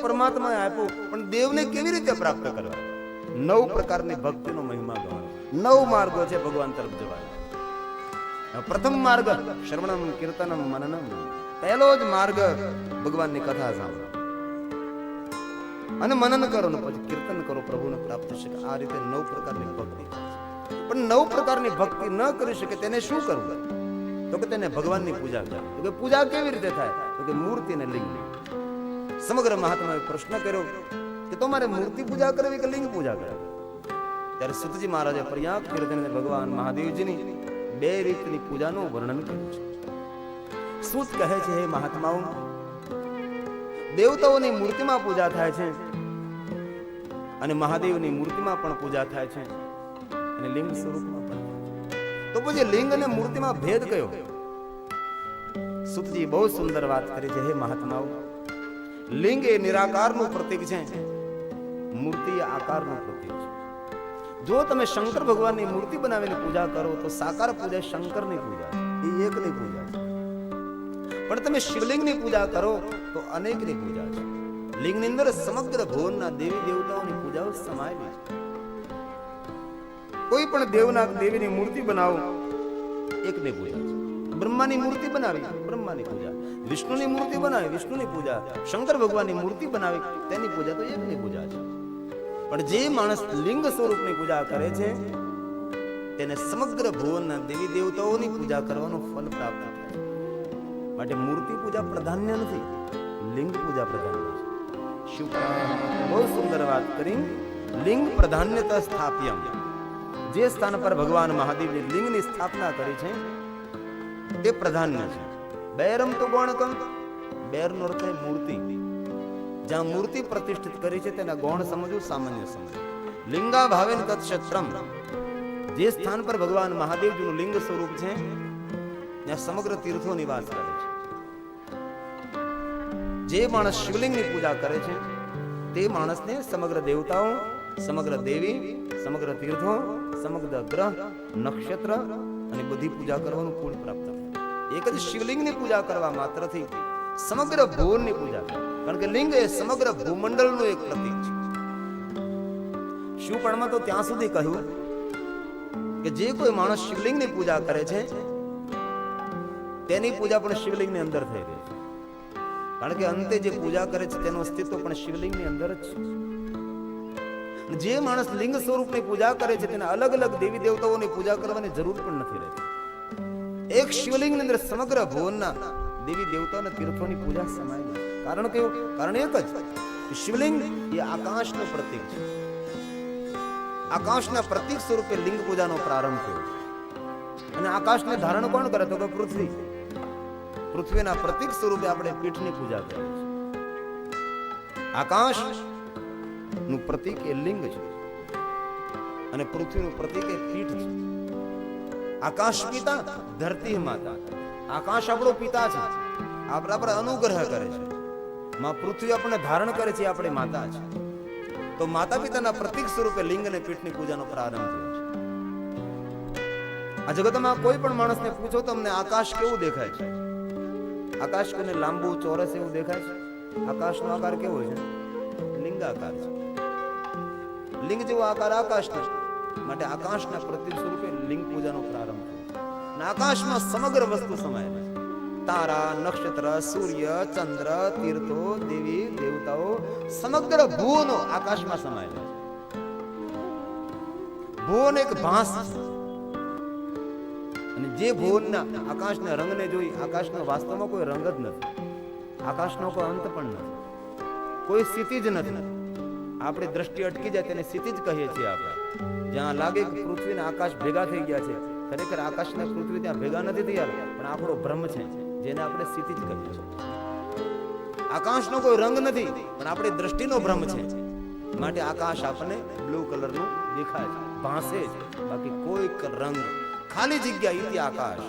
પરમાત્માએ આપ્યો, પણ દેવને કેવી રીતે પ્રાપ્ત કરવા? 9 પ્રકારની ભક્તિનો મહિમા ગવાનો. 9 માર્ગો છે ભગવાન તરફ જવાના. પ્રથમ માર્ગ શ્રવણમ કીર્તનમ મનનમ. પહેલો જ માર્ગ ભગવાનની કથા સાંભળો અને મનન કરો ને પછી કીર્તન કરો, પ્રભુને પ્રાપ્ત થશે. આ રીતે 9 પ્રકારની ભક્તિ. પણ 9 પ્રકારની ભક્તિ ન કરી શકે તેને શું કરવું? તો કે તેને ભગવાનની પૂજા કરે. તો કે પૂજા કેવી રીતે થાય? તો કે મૂર્તિ ને લિંગ. સમગ્ર મહાત્માએ પ્રશ્ન કર્યો કે તમારે મૂર્તિ પૂજા કરવી કે લિંગ પૂજા કરવી? ત્યારે સુતજી મહારાજે પર્યાપ્ત કીર્તન ભગવાન મહાદેવજીની 2 રીતની પૂજાનું વર્ણન કર્યું છે. સુત કહે છે, હે મહાત્માઓ, દેવતાઓની મૂર્તિમાં પૂજા થાય છે અને મહાદેવની મૂર્તિમાં પણ પૂજા થાય છે અને લિંગ સ્વરૂપમાં પણ. તો પછી લિંગ અને મૂર્તિમાં ભેદ કયો? સુતજી બહુ સુંદર વાત કરી છે, હે મહાત્માઓ, લિંગ એ નિરાકારનું પ્રતીક છે, મૂર્તિ એ આકારનું પ્રતીક છે. જો તમે શંકર ભગવાનની મૂર્તિ બનાવીને પૂજા કરો તો સાકાર પૂજા શંકરની પૂજા છે, એ એકની પૂજા છે. પણ તમે શિવલિંગની પૂજા કરો તો અનેકની પૂજા છે. લિંગની અંદર સમગ્ર ભુવનના દેવી દેવતાઓની પૂજાઓ સમાયેલી છે. કોઈ પણ દેવના દેવીની મૂર્તિ બનાવો, એકની પૂજા છે. બ્રહ્માની મૂર્તિ બનાવી, બ્રહ્માની પૂજા. વિષ્ણુની મૂર્તિ બનાવી, વિષ્ણુની પૂજા. શંકર ભગવાનની મૂર્તિ બનાવી, તેની પૂજા તો એકની પૂજા છે. પણ જે માણસ લિંગ સ્વરૂપની પૂજા કરે છે તેને સમગ્ર ભુવનના દેવી દેવતાઓની પૂજા કરવાનું ફળ પ્રાપ્ત થાય. માટે મૂર્તિ પૂજા પ્રાધાન્ય નથી, લિંગ પૂજા પ્રાધાન્ય છે. શિવ બહુ સુંદર વાત કરી. લિંગ પ્રાધાન્યતા સ્થાપ્યમ. જે સ્થાન પર ભગવાન મહાદેવની લિંગની સ્થાપના કરી છે તે પ્રાધાન્ય છે. બેરમ તો ગૌણકમ. બેરનો અર્થ છે મૂર્તિ. જ્યાં મૂર્તિ પ્રતિષ્ઠિત કરી છે તેના ગૌણ સમજવું, સામાન્ય સમજવું. લિંગા ભાવેન તત્ક્ષત્રમ. જે સ્થાન પર ભગવાન મહાદેવજીનું લિંગ સ્વરૂપ છે ત્યાં સમગ્ર તીર્થો નિવાસ કરે છે. જે માણસ શિવલિંગની પૂજા કરે છે તે માણસને સમગ્ર દેવતાઓ, સમગ્ર દેવી, સમગ્ર તીર્થો, સમગ્ર ગ્રહ, નક્ષત્ર અને બધી પૂજા કરવાનું પુણ્ય પ્રાપ્ત થાય. એક જ શિવલિંગની પૂજા કરવા માત્રથી સમગ્ર ભુવનની પૂજા થાય. કારણ કે લિંગ એ સમગ્ર ભૂમંડળનું એક પ્રતીક છે. શિવપણમાં તો ત્યાં સુધી કહ્યું કે જે કોઈ માણસ શિવલિંગની પૂજા કરે છે તેની પૂજા પણ શિવલિંગની અંદર થઈ રહી છે. કારણ કે અંતે જે પૂજા કરે છે તેનું અસ્તિત્વ પણ શિવલિંગની અંદર જ છે. જે માણસ લિંગ સ્વરૂપની પૂજા કરે છે તેને અલગ અલગ દેવી દેવતાઓની પૂજા કરવાની જરૂર પણ નથી રહેતી. એક શિવલિંગની અંદર સમગ્ર ભુવનના દેવી દેવતાઓના તીર્થોની પૂજા સમાયેલી છે. કારણ કેવું? કારણ એક જ, શિવલિંગ એ આકાશનું પ્રતીક છે. આકાશના પ્રતીક સ્વરૂપે લિંગ પૂજાનો પ્રારંભ થયો. અને આકાશને ધારણ કોણ કરે? તો કે પૃથ્વી. પૃથ્વીના પ્રતીક સ્વરૂપે આપણે પીઠની પૂજા કરીએ છીએ. આકાશ નું પ્રતીક એ લિંગ છે અને પૃથ્વીનું પ્રતીક એ પીઠ છે. આકાશ પિતા, ધરતી માતા. આકાશ આપણો પિતા છે, આપણે અનુગ્રહ કરે છે. માં પૃથ્વી આપણને ધારણ કરે છે, આપણી માતા છે. તો માતા પિતાના પ્રતીક સ્વરૂપે લિંગ અને પીઠની પૂજાનો પ્રારંભ થયો છે. આ જગતમાં કોઈ પણ માણસને પૂછો તમને આકાશ કેવું દેખાય છે? આકાશ કોને લાંબુ, ચોરસ એવું દેખાય છે? આકાશનો આકાર કેવો છે? લિંગાકાર છે. લિંગ જેવો આકાર આકાશનો. માટે આકાશના પ્રતીક સ્વરૂપે લિંગ પૂજાનો પ્રારંભ થયો. અને આકાશમાં સમગ્ર વસ્તુ સમાયેલી છે. તારા, નક્ષત્ર, સૂર્ય, ચંદ્ર, તીર્થો, દેવી દેવતાઓ, સમગ્ર ભુવનો આકાશમાં સમાયેલા છે. ભુવન એક ભાસ છે. અને જે ભુવનના આકાશના રંગને જોઈ, આકાશનો વાસ્તવમાં કોઈ રંગ જ નથી. આકાશનો કોઈ અંત પણ નથી, કોઈ સ્થિતિ જ નથી. આપણે દ્રષ્ટિ અટકી જાય તેને સ્થિતિ જ કહીએ છીએ આપણે. જ્યાં લાગે કે પૃથ્વી અને આકાશ ભેગા થઈ ગયા છે, ખરેખર આકાશ ને પૃથ્વી ત્યાં ભેગા નથી થયા, પણ આપણો ભ્રમ છે જેને આપણે સ્થિતિ જ કહીએ છીએ. આકાશનો કોઈ રંગ નથી પણ આપણી દ્રષ્ટિનો ભ્રમ છે. માટે આકાશ આપણને બ્લુ કલરનું દેખાય છે, ભાસે છે, બાકી કોઈ રંગ, ખાલી જગ્યા ઇતિ આકાશ.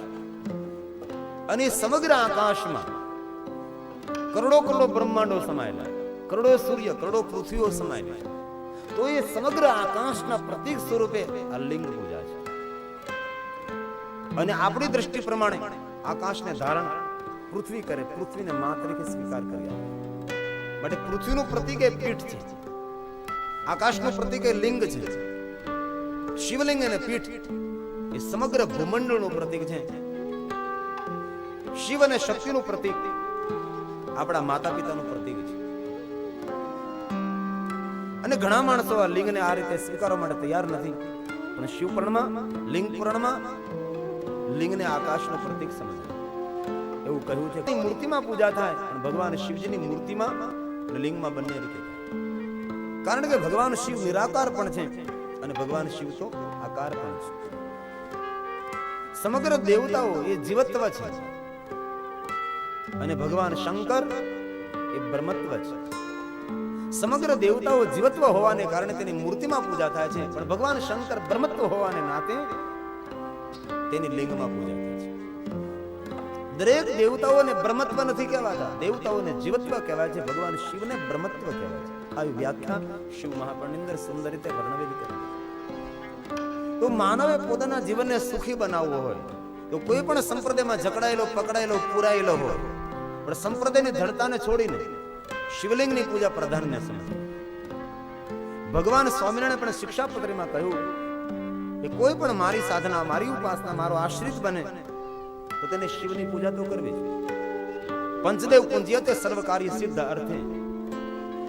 અને સમગ્ર આકાશમાં કરોડો કરોડો બ્રહ્માંડો સમાયેલા, કરોડો સૂર્ય, કરોડો પૃથ્વીઓ સમાયેલી છે. તો એ સમગ્ર આકાશના પ્રતીક સ્વરૂપે આ લિંગ પૂજા છે. અને આપણી દ્રષ્ટિ પ્રમાણે આકાશને ધારણ પૃથ્વી કરે, પૃથ્વીને મા તરીકે સ્વીકાર કરી આપે. માટે પૃથ્વીનું પ્રતીક એ પીઠ છે, આકાશનું પ્રતીક એ લિંગ છે, શિવલિંગ અને પીઠ એ સમગ્ર ભૂમંડળનું પ્રતીક છે. શિવ અને શક્તિનું પ્રતીક આપણા માતા પિતાનું પ્રતીક છે. અને ઘણા માણસો આ લિંગને આ રીતે સ્વીકારવા માટે તૈયાર નથી, પણ શિવ પુરાણમાં, લિંગ પુરાણમાં લિંગને આકાશનું પ્રતીક સમજે એવું કહ્યું છે. મૂર્તિમાં પૂજા થાય અને ભગવાન શિવજીની મૂર્તિમાં અને લિંગમાં બંને રીતે થાય. કારણ કે ભગવાન શિવ નિરાકાર પણ છે અને ભગવાન શિવ તો આકાર પણ છે. સમગ્ર દેવતાઓ એ જીવત્વ છે અને ભગવાન શંકર એ બ્રહ્મત્વ છે. સમગ્ર દેવતાઓ જીવત્વ હોવાને કારણે તેની મૂર્તિમાં પૂજા થાય છે, પણ ભગવાન શંકર બ્રહ્મત્વ હોવાને નાતે તેની લિંગમાં પૂજા થાય છે. દરેક દેવતાઓને બ્રહ્મત્વ નથી કહેવાતા, દેવતાઓને જીવત્વ કહેવાય છે, ભગવાન શિવને બ્રહ્મત્વ કહેવાય છે. આવી વ્યાખ્યા શિવ મહાપુરાણની અંદર સુંદર રીતે વર્ણવેલી કરી છે. તો માનવે પોતાના જીવનને સુખી બનાવવો હોય તો કોઈ પણ સંપ્રદાયમાં જકડાયેલો, પકડાયેલો, પુરાયેલો હોય, પણ સંપ્રદાયની ધડતાને છોડીને શિવલિંગની પૂજા પ્રધાનને સમજે. ભગવાન સ્વામિનારાયણે પણ શિક્ષાપત્રીમાં કહ્યું કે કોઈ પણ મારી સાધના, મારી ઉપાસના, મારો આશ્રિત બને તો તેને શિવની પૂજા તો કરવી છે. પંચદેવ પૂજ્યતે સર્વ કાર્ય સિદ્ધ અર્થે,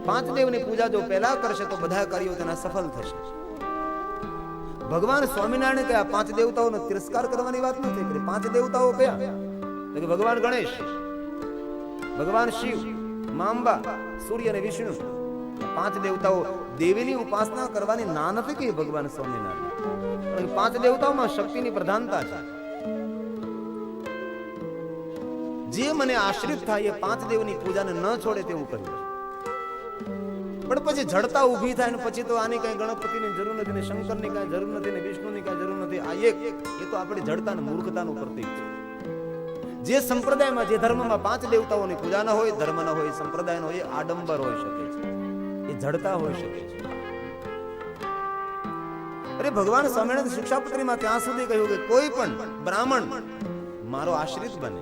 પાંચ દેવની પૂજા જો પહેલા કરશે તો બધા કાર્યો તેના સફળ થશે. ભગવાન સ્વામિનારાયણે કયા પાંચ દેવતાઓનો તિરસ્કાર કરવાની વાત નથી કરી. પાંચ દેવતાઓ કયા? તો કે ભગવાન ગણેશ, ભગવાન શિવ, મા અંબા, સૂર્ય અને વિષ્ણુ. પાંચ દેવતાઓ, દેવીની ઉપાસના કરવાની ના નથી કહી ભગવાન સ્વામિનારાયણ. પાંચ દેવતાઓમાં શક્તિની પ્રધાનતા છે. જે મને આશ્રિત થાય એ પાંચ દેવની પૂજાને ન છોડે તેવું કર્યું. પણ પછી જડતા ઊભી થાય ને પછી તો આની કઈ ગણપતિની જરૂર નથી, ને શંકરની કઈ જરૂર નથી, ને વિષ્ણુની કઈ જરૂર નથી. આ એક એ તો આપણી જડતા અને મૂર્ખતાનું પ્રતીક છે. જે સંપ્રદાયમાં, જે ધર્મમાં પાંચ દેવતાઓની પૂજા ન હોય, ધર્મ ન હોય, સંપ્રદાય ન હોય, આડંબર હોઈ શકે છે, એ જડતા હોઈ શકે છે. અરે ભગવાન સ્વામિનારાયણ શિક્ષાપત્રીમાં ત્યાં સુધી કહ્યું કે કોઈ પણ બ્રાહ્મણ મારો આશ્રિત બને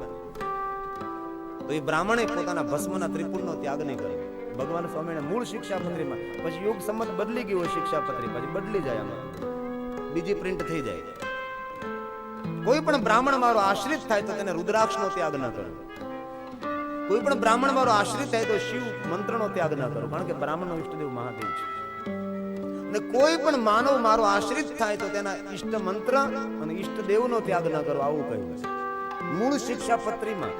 તો એ બ્રાહ્મણે પોતાના ભસ્મના ત્રિપુરનો ત્યાગ નહીં કરે. ભગવાન સ્વામિનારાયણ મૂળ શિક્ષાપત્રીમાં, પછી યુગ સંમત બદલી ગયું શિક્ષાપત્રી, પછી બદલી જાય, આમાં બીજી પ્રિન્ટ થઈ જાય. કોઈ પણ બ્રાહ્મણ મારો આશ્રિત થાય તો તેને રુદ્રાક્ષનો ત્યાગ ન કરો. કોઈ પણ બ્રાહ્મણ મારો આશ્રિત થાય તો શિવ મંત્રનો ત્યાગ ન કરો, કારણ કે બ્રાહ્મણનો ઈષ્ટદેવ મહાદેવ છે. અને કોઈ પણ માનવ મારો આશ્રિત થાય તો તેના ઈષ્ટ મંત્ર અને ઈષ્ટદેવનો ત્યાગ ન કરો, આવું કહ્યું છે મૂળ શિક્ષાપત્રીમાં.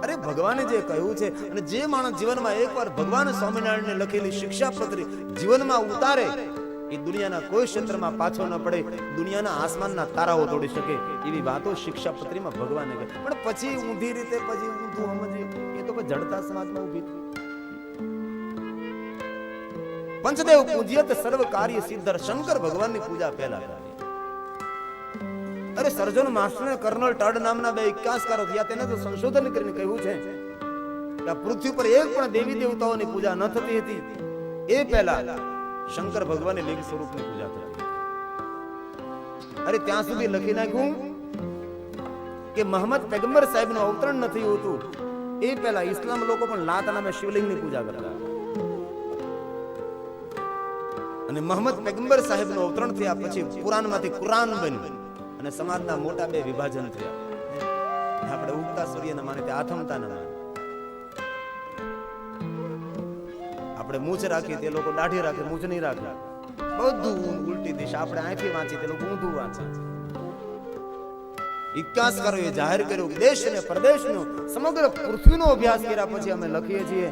અરે ભગવાને જે કહ્યું છે, અને જે માણસ જીવનમાં એકવાર ભગવાન સ્વામિનારાયણને લખેલી શિક્ષાપત્રી જીવનમાં ઉતારે એ દુનિયાના કોઈ ક્ષેત્રમાં પાછો ન પડે, દુનિયાના આસમાનના તારાઓ તોડી શકે એવી વાતો શિક્ષાપત્રીમાં ભગવાને કહી. પણ પછી ઊંધી રીતે, પછી ઊંધું સમજીએ, એ તો જડતા સમાજમાં ઊભી થઈ. પંચદેવ પૂજ્યત સર્વ કાર્ય સિદ્ધ, શંકર ભગવાનની પૂજા પહેલા કરી. અરે સર્જન માસ્ટર કર્નલ ટર્ડ નામના બે ઇતિહાસકારો થયા, તેને તો સંશોધન કરીને કહ્યું છે કે આ પૃથ્વી પર એક પણ દેવી દેવતાઓની પૂજા ન થતી હતી એ પહેલા શંકર ભગવાનની લિંગ સ્વરૂપની પૂજા થતી. અરે ત્યાં સુધી લખી નાખ્યું કે મોહમ્મદ પૈગંબર સાહેબનું અવતરણ નથી હોતું એ પહેલા ઇસ્લામ લોકો પણ લાત નામે શિવલિંગની પૂજા કરતા. અને મોહમ્મદ પૈગંબર સાહેબનું અવતરણ થયા પછી કુરાનમાંથી કુરાન બન્યું અને સમાજના મોટા બે વિભાજન થયા. આપણે ઉગતા સૂર્યને માને તે આથમતા ન માને. આપણે મૂછ રાખીએ તે લોકો દાઢી રાખે, મૂછ નહીં રાખે. બધું ઉલટી દિશા. આપણે આંખી વાંચી તે લોકો ઊંધું વાંચે. ઇતિહાસકારોએ જાહેર કર્યું કે દેશ અને પ્રદેશનો સમગ્ર પૃથ્વીનો અભ્યાસ કર્યા પછી અમે લખીએ છીએ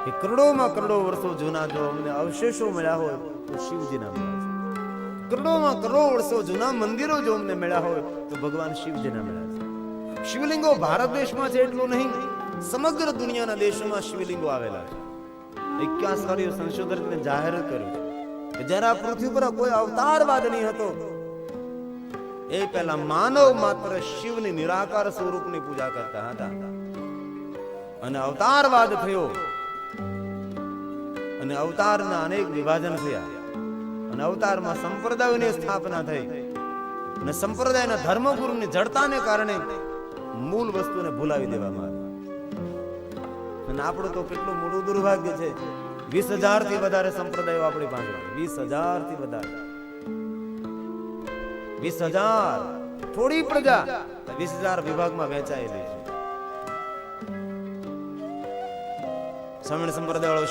કે કરોડોમાં કરોડો વર્ષો જૂના જો અમને અવશેષો મળ્યા હોય તો શિવજીના મળ્યા છે. કરોડોમાં કરોડો વર્ષો જૂના મંદિરો જો અમને મળ્યા હોય તો ભગવાન શિવજીના મળ્યા છે. શિવલિંગો ભારત દેશમાં છે એટલું નહીં, સમગ્ર દુનિયાના દેશોમાં શિવલિંગો આવેલા છે. ઇતિહાસકારોએ સંશોધનને જાહેર કર્યું કે જ્યારે આ પૃથ્વી પર કોઈ અવતારવાદ નહીં હતો એ પહેલા માનવ માત્ર શિવની નિરાકાર સ્વરૂપની પૂજા કરતા હતા. અને અવતારવાદ થયો અને અવતારના અનેક વિભાજન થયા અને અવતારમાં સંપ્રદાયોની સ્થાપના થઈ અને સંપ્રદાયના ધર્મગુરુની જડતાને કારણે મૂળ વસ્તુને ભૂલાવી દેવામાં આવી. અને આપણું તો કેટલું મોટું દુર્ભાગ્ય છે. 20,000 થી વધારે સંપ્રદાયો આપણી પાસે, 20,000 થી વધારે, 20,000 થોડી પ્રજા 20,000 વિભાગમાં વહેંચાયેલી છે. શ્રમણ સંપ્રદાય વાળો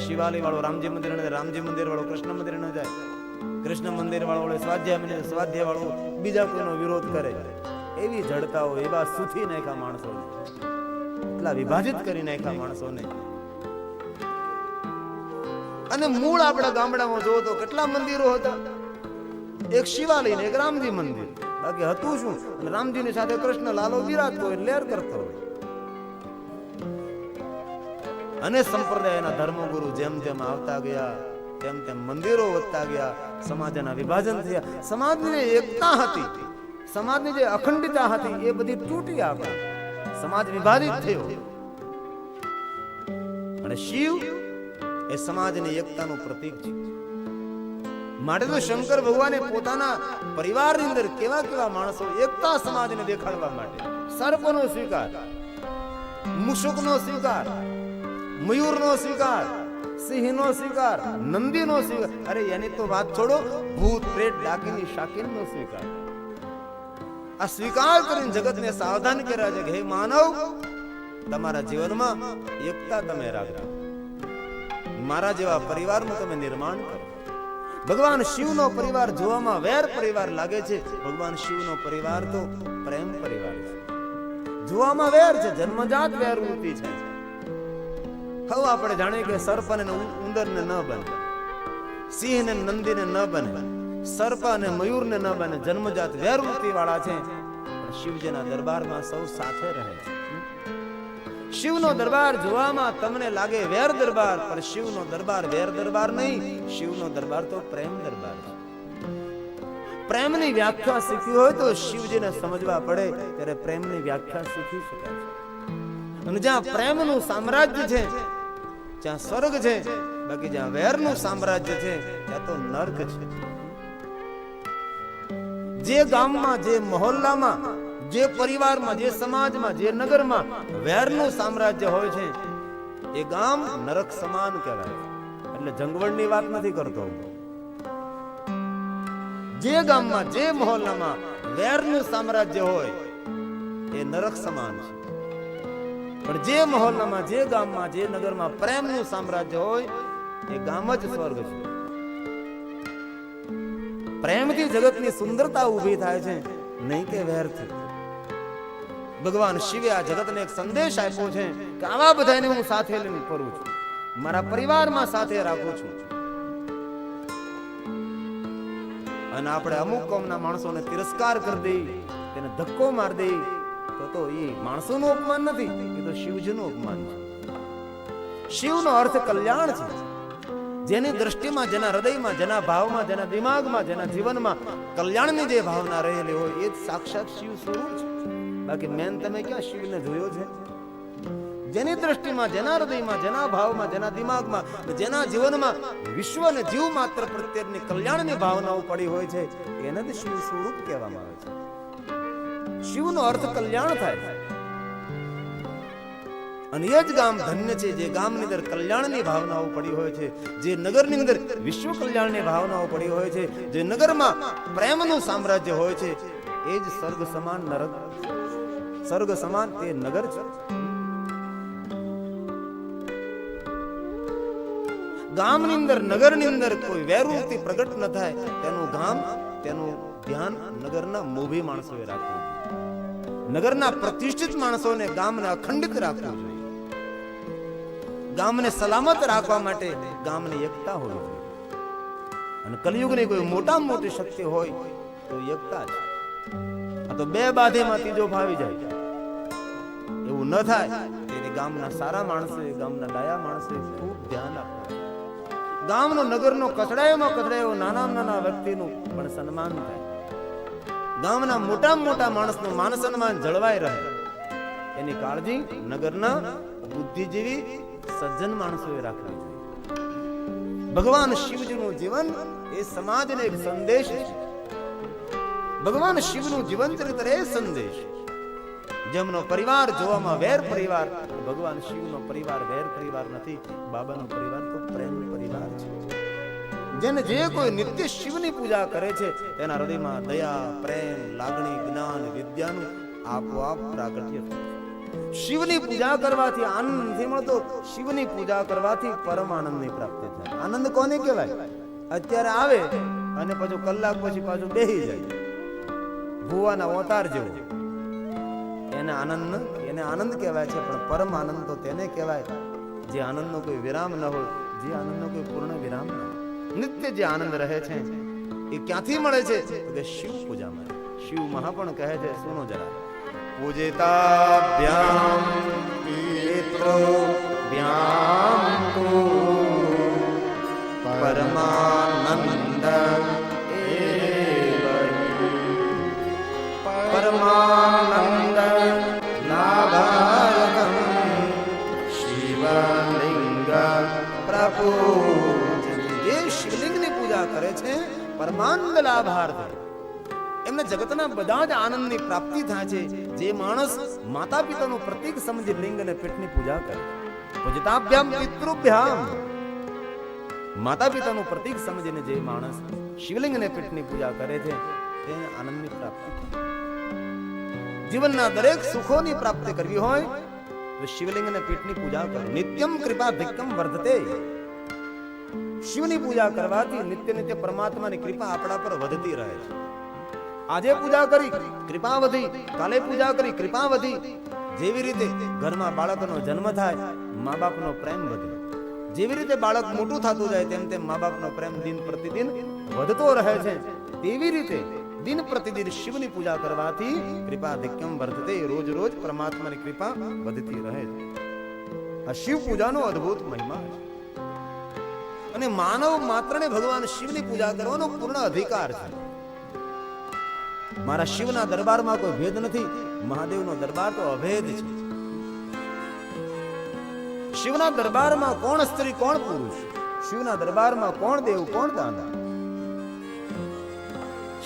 શિવાલય વાળો રામજી મંદિર ન જાય, રામજી મંદિર વાળો કૃષ્ણ મંદિર ન જાય, કૃષ્ણ મંદિર વાળો સ્વાધ્યાય વાળો બીજા કોઈનો વિરોધ કરે. એવી જડતાઓ, એવા સુથી નાખ્યા માણસોને, એટલા વિભાજિત કરી નાખ્યા માણસોને. અને મૂળ આપણા ગામડામાં જોવો તો કેટલા મંદિરો હતા, એક શિવાલય ને એક રામજી મંદિર, બાકી હતું શું? અને રામજીની સાથે કૃષ્ણ લાલો વિરાજતો હોય, લહેર કરતો હોય. અને સંપ્રદાયના ધર્મગુરુ જેમ જેમ આવતા ગયા તેમ તેમ મંદિરો વધતા ગયા, સમાજના વિભાજન થયા, સમાજની એકતા હતી, સમાજની જે અખંડિતતા હતી એ બધી તૂટી આવી, સમાજ વિભાજિત થયો. અને શિવ એ સમાજની એકતાનું પ્રતીક છે. માટે તો શંકર ભગવાને પોતાના પરિવારની અંદર કેવા કેવા માણસો, એકતા સમાજને દેખાડવા માટે સર્પનો સ્વીકાર, મુશુકનો સ્વીકાર, મયુરનો સ્વીકાર, સિંહનો સ્વીકાર, નંદીનો સ્વીકાર, અરે એની તો વાત છોડો, ભૂત પ્રેત ડાકીની શાકીનનો સ્વીકાર. આ સ્વીકાર કરીને જગતને સાવધાન કર્યા છે કે હે માનવ, તમારા જીવનમાં એકતા તમે રાખો, મારા જેવા પરિવારનું તમે નિર્માણ કરો. ભગવાન શિવનો પરિવાર જોવામાં વેર પરિવાર લાગે છે, ભગવાન શિવનો પરિવાર તો પ્રેમ પરિવાર છે. જોવામાં વેર છે, જન્મજાત વેરવૃત્તિ છે. હવે આપણે જાણીએ કે સર્પ અને ઉંદરને ન બને, સિંહ ને નંદીને ન બને, સર્પ અને મયુરને ન બને, જન્મજાત વેરવૃત્તિ વાળા છે. પણ શિવજીના દરબારમાં સૌ સાથે રહે છે. શિવનો દરબાર જોવામાં તમને લાગે વેર દરબાર, પણ શિવનો દરબાર વેર દરબાર નહીં, શિવનો દરબાર તો પ્રેમ દરબાર છે. પ્રેમની વ્યાખ્યા શીખવી હોય તો શિવજીને સમજવા પડે, ત્યારે પ્રેમની વ્યાખ્યા શીખી શકાય છે. અને જ્યાં પ્રેમનું સામ્રાજ્ય છે ત્યાં સ્વર્ગ છે, બાકી જ્યાં વેરનું સામ્રાજ્ય છે ત્યાં તો નર્ક છે. જે ગામમાં, જે મહોલ્લામાં, જે પરિવારમાં, જે સમાજમાં, જે નગરમાં વેરનું સામ્રાજ્ય હોય છે એ ગામ નરક સમાન કહેવાય. એટલે જંગવળની વાત નથી કરતો. જે ગામમાં, જે મહોલ્લામાં વેરનું સામ્રાજ્ય હોય એ નરક સમાન છે. પણ જે મહોલ્લામાં, જે ગામમાં, જે નગરમાં પ્રેમનું સામ્રાજ્ય હોય એ ગામ જ સ્વર્ગ છે. પ્રેમથી જગતની સુંદરતા ઊભી થાય છે, નહીં કે વેરથી. ભગવાન શિવે આ જગતને એક સંદેશ આપ્યો છે કે આવા બધાને હું સાથે લઈને ફરું છું, મારા પરિવારમાં સાથે રાખું છું. અને આપણે અમુક કોમના માણસોને તિરસ્કાર કરી દઈ, તેને ધક્કો માર દઈ, તો એ માણસોનું અપમાન નથી, એ તો શિવજીનું અપમાન છે. શિવનો અર્થ કલ્યાણ છે. જેની દ્રષ્ટિમાં, જેના હૃદયમાં, જેના ભાવમાં, જેના દિમાગમાં, જેના જીવનમાં કલ્યાણની જે ભાવના રહેલી હોય એ જ સાક્ષાત શિવ સ્વરૂપ છે. બાકી મેન તમે ક્યાં શિવને જોયો છે? જેની દ્રષ્ટિમાં, જેના હૃદયમાં, જેના ભાવમાં, જેના દિમાગમાં, જેના જીવનમાં વિશ્વ અને જીવ માત્ર પ્રત્યેની કલ્યાણની ભાવનાઓ પડી હોય છે એને જ શિવ સ્વરૂપ કહેવામાં આવે છે. શિવનો અર્થ કલ્યાણ થાય છે. અને એ જ ગામ ધન્ય છે જે ગામની અંદર કલ્યાણની ભાવનાઓ પડી હોય છે, જે નગરની અંદર વિશ્વ કલ્યાણની ભાવનાઓ પડી હોય છે, જે નગરમાં પ્રેમનું સામ્રાજ્ય હોય છે એ જ સ્વર્ગ સમાન નરક, સ્વર્ગ સમાન તે નગર છે. ગામની અંદર, નગરની અંદર કોઈ વેરવૃત્તિ પ્રગટ ન થાય તેનું ગામ, તેનું ધ્યાન નગરના મોભી માણસોએ રાખવું જોઈએ. નગરના પ્રતિષ્ઠિત માણસોને ગામને અખંડિત રાખવું જોઈએ. ગામને સલામત રાખવા માટે ગામની એકતા હોવી જોઈએ. અને કલિયુગની કોઈ મોટામાં મોટી શક્તિ હોય તો એકતા છે. આ તો બે બાધેમાં ત્રીજો ભાવી જાય. એવું ન થાય તેથી ગામના સારા માણસે, ગામના ડાયા માણસે ખૂબ ધ્યાન આપવું. ગામનો, નગરનો કચડાયોમાં કચડાયો નાનામાં નાના વ્યક્તિનું પણ સન્માન થાય. ગામના મોટામાં મોટા માણસનું માન સન્માન જળવાઈ રહે એની કાળજી નગરના બુદ્ધિજીવી સજ્જન માણસોએ રાખવી જોઈએ. ભગવાન શિવજીનું જીવન એ સમાજને એક સંદેશ છે. ભગવાન શિવનું જીવન ચરિત્ર એ સંદેશ. જેમનો પરિવાર જોવામાં વેર પરિવાર, ભગવાન શિવનો પરિવાર વેર પરિવાર નથી, બાબાનો પરિવાર તો પ્રેમ પરિવાર છે. જેને જે કોઈ નિત્ય શિવની પૂજા કરે છે તેના હૃદયમાં દયા, પ્રેમ, લાગણી, જ્ઞાન, વિદ્યાનું આપોઆપ પ્રાગટ્ય થાય. શિવની પૂજા કરવાથી આનંદ નથી મળતો, શિવની પૂજા કરવાથી પરમ આનંદની પ્રાપ્તિ થાય. આનંદ કોને કહેવાય? અત્યારે આવે અને પછી કલાક પછી પાછું બેહી જાય, ભુવાના અવતાર જેવો. એને આનંદ કહેવાય છે, પણ પરમ આનંદ તો તેને કહેવાય જે આનંદનો કોઈ વિરામ ન હોય, જે આનંદનો કોઈ પૂર્ણ વિરામ ન હોય. નિત્ય જે આનંદ રહે છે એ ક્યાંથી મળે છે? કે શિવ પૂજામાં. શિવ મહાપણ કહે છે, સુનો જરા. પૂજિતાભ્યામ પિતૃભ્યામ તુ પરમાનંદ પરમાનંદ લાભાર્થમ શિવલિંગ પ્રપૂજ્યતે. જે શિવલિંગની પૂજા કરે છે પરમાનંદ લાભાર્થે, એમને જગતના બધા જ આનંદની પ્રાપ્તિ થાય છે. જે માણસ માતા પિતાનું પ્રતીક સમજી લિંગ અને પીઠની પૂજા કરે, પૂજિતાભ્યામ પિતૃભ્યામ, માતા પિતાનું પ્રતીક સમજીને જે માણસ શિવલિંગ અને પીઠની પૂજા કરે છે તેને આનંદની પ્રાપ્તિ થાય. જીવનના દરેક સુખોની પ્રાપ્તિ કરવી હોય તો શિવલિંગ અને પીઠની પૂજા કરો. નિત્યમ કૃપાધિક્યમ વર્ધતે. શિવની પૂજા કરવાથી નિત્ય નિત્ય પરમાત્માની કૃપા આપણા પર વધતી રહે છે. આજે પૂજા કરી કૃપા વધી, કાલે પૂજા કરી કૃપા વધી. જેવી રીતે ઘરમાં બાળકનો જન્મ થાય, મા બાપનો પ્રેમ વધે. જેવી રીતે બાળક મોટું થતું જાય તેમ તેમ મા બાપનો પ્રેમ દિન પ્રતિદિન વધતો રહે છે. તેવી રીતે દિન પ્રતિદિન શિવની પૂજા કરવાથી કૃપાધિક્યમ વર્ધતે, રોજ રોજ પરમાત્માની કૃપા વધતી રહે છે. આ શિવ પૂજાનો અદ્ભુત મહિમા છે. અને માનવ માત્રને ભગવાન શિવની પૂજા કરવાનો પૂર્ણ અધિકાર છે. મારા શિવના દરબારમાં કોઈ ભેદ નથી, મહાદેવનો દરબાર તો અભેદ છે. શિવના દરબારમાં કોણ સ્ત્રી કોણ પુરુષ, શિવના દરબારમાં કોણ દેવ કોણ દાદા.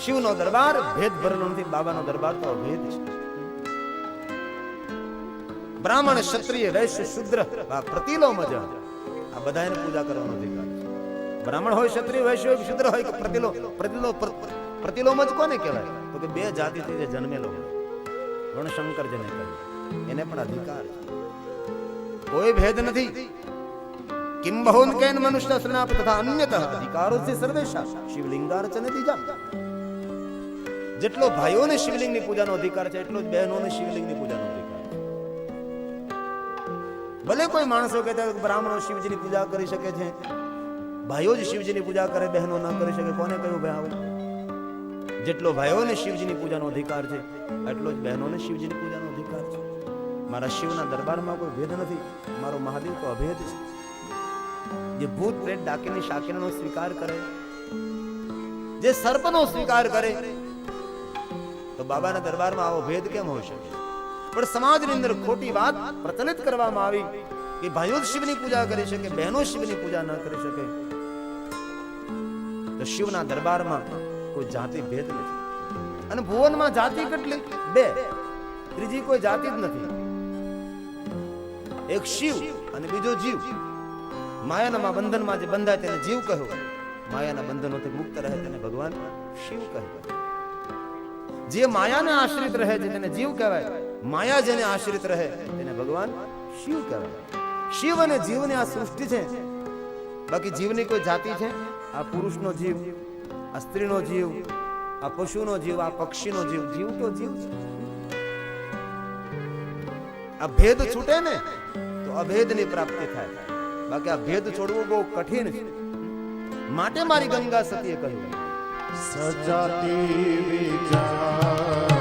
શિવનો દરબાર ભેદ ભરેલો નથી, બાબાનો દરબાર તો અભેદ છે. બ્રાહ્મણ, ક્ષત્રિય, વૈશ્ય, શૂદ્ર, આ પ્રતિલોમ જ આ બધાને પૂજા કરવાનો અધિકાર છે. બ્રાહ્મણ હોય, ક્ષત્રિય, વૈશ્ય હોય, શૂદ્ર હોય કે પ્રતિલોમ જ કોને કહેવાય? તો કે બે જાતિથી જે જન્મેલો હોય, વર્ણશંકર જેને કહે, એને પણ અધિકાર છે. કોઈ ભેદ નથી. કિમ બહુન કેન મનુષ્ય શ્રણાપ તથા અન્યતઃ અધિકારો છે સર્વેશા શિવલિંગાર્ચને દીજા. જેટલો ભાઈઓને શિવલિંગની પૂજાનો અધિકાર છે એટલો જ બહેનોને શિવલિંગની પૂજાનો અધિકાર છે. ભલે કોઈ માણસો કહેતા હોય કે બ્રાહ્મણો શિવજીની પૂજા કરી શકે છે, ભાઈઓ જ શિવજીની પૂજા કરે, બહેનો ન કરી શકે, કોને કહ્યું ભાઈ આવું? જેટલો ભાઈઓને શિવજીની પૂજાનો અધિકાર છે એટલો જ બહેનોને શિવજીની પૂજાનો અધિકાર છે. મારા શિવના દરબારમાં કોઈ ભેદ નથી. મારો મહાદેવ તો અભેદ છે. જે ભૂત પ્રેત ડાકીની શાકીનો સ્વીકાર કરે, જે સર્પનો સ્વીકાર કરે, તો બાબાના દરબારમાં આવો ભેદ કેમ હોઈ શકે? પણ સમાજની અંદર ખોટી વાત પ્રચલિત કરવામાં આવી કે ભાઈઓ જ શિવની પૂજા કરી શકે, બહેનો શિવની પૂજા ન કરી શકે. તો શિવના દરબારમાં કોઈ જાતિ ભેદ નથી. અને ભુવનમાં જાતિ કેટલી? બે. ત્રીજી કોઈ જાતિ જ નથી. એક શિવ અને બીજો જીવ. માયાના બંધનમાં જે બંધાય તેને જીવ કહ્યું, માયાના બંધનોથી મુક્ત રહે તેને ભગવાન શિવ કહેવાય. જે માયાને આશ્રિત રહે છે તેને જીવ કહેવાય, માયા જેને આશ્રિત રહે તેને ભગવાન શિવ કહેવાય. શિવ અને જીવની આ સૃષ્ટિ છે. બાકી જીવની કોઈ જાતિ છે? આ પુરુષનો જીવ, આ સ્ત્રીનો જીવ, આ પશુનો જીવ, આ પક્ષીનો જીવ. જીવ તો જીવ છે. આ ભેદ છૂટે ને તો અભેદની પ્રાપ્તિ થાય. બાકી આ ભેદ છોડવું બહુ કઠિન છે. માટે મારી ગંગા સતીએ કહ્યું, સજાતી વિજાતી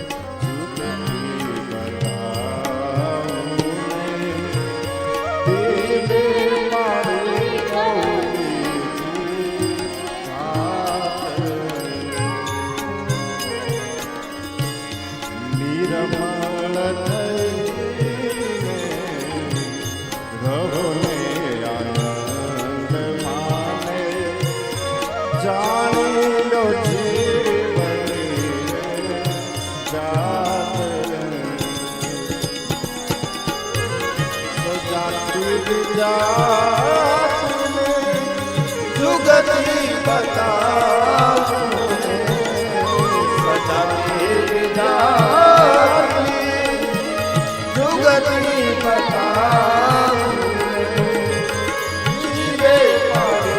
જુગતી કરાઉને દેવે મારે કૌતી નિર્મળ થઈને રહો ને આનંદ માને જાણી લો જીવન જાતિ વિજાતને જુગતી બતાવું સજાતી વિધાતી જુગતી બતાવું જીવે પાડે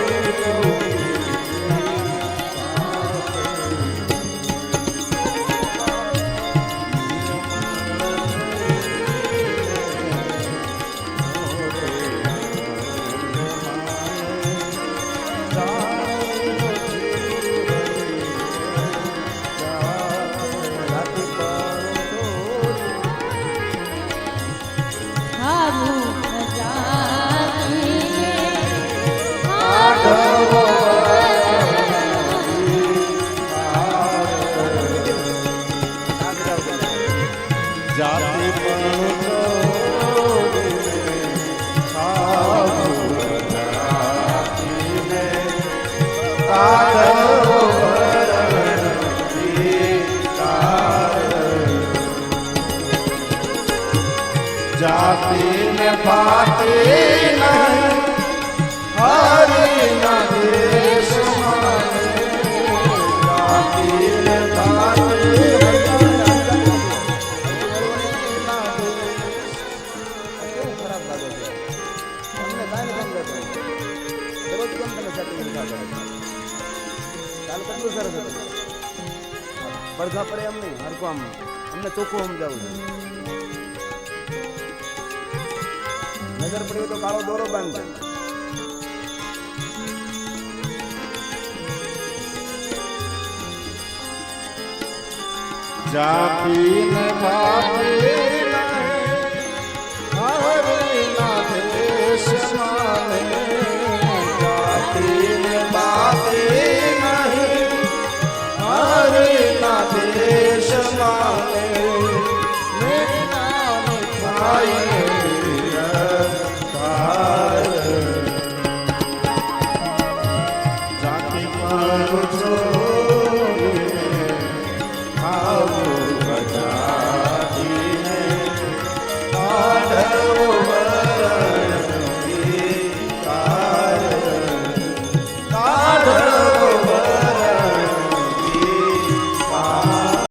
જાતિ પણ છોડીને આવું જાતિને કાઢો જાતિને પાતી નહીં હરિના દેશમાં જાતિને પાતી કેવું ખરાબ લાગે છે તમને કાંઈ નથી સમજાતું દરરોજ કેમ તમે સેટિંગ નથી કરો ચાલ કેટલું સરસ હતું પડઘા પડે એમ નહીં હરખું આમ અમને ચોખ્ખું સમજાવું છે નજર પડી તો કાળો દોરો બાંધે જાતિને પાતી હરિના દેશમાં જાતિને પાતી નહીં હરિના દેશમાં મેં નામ થાય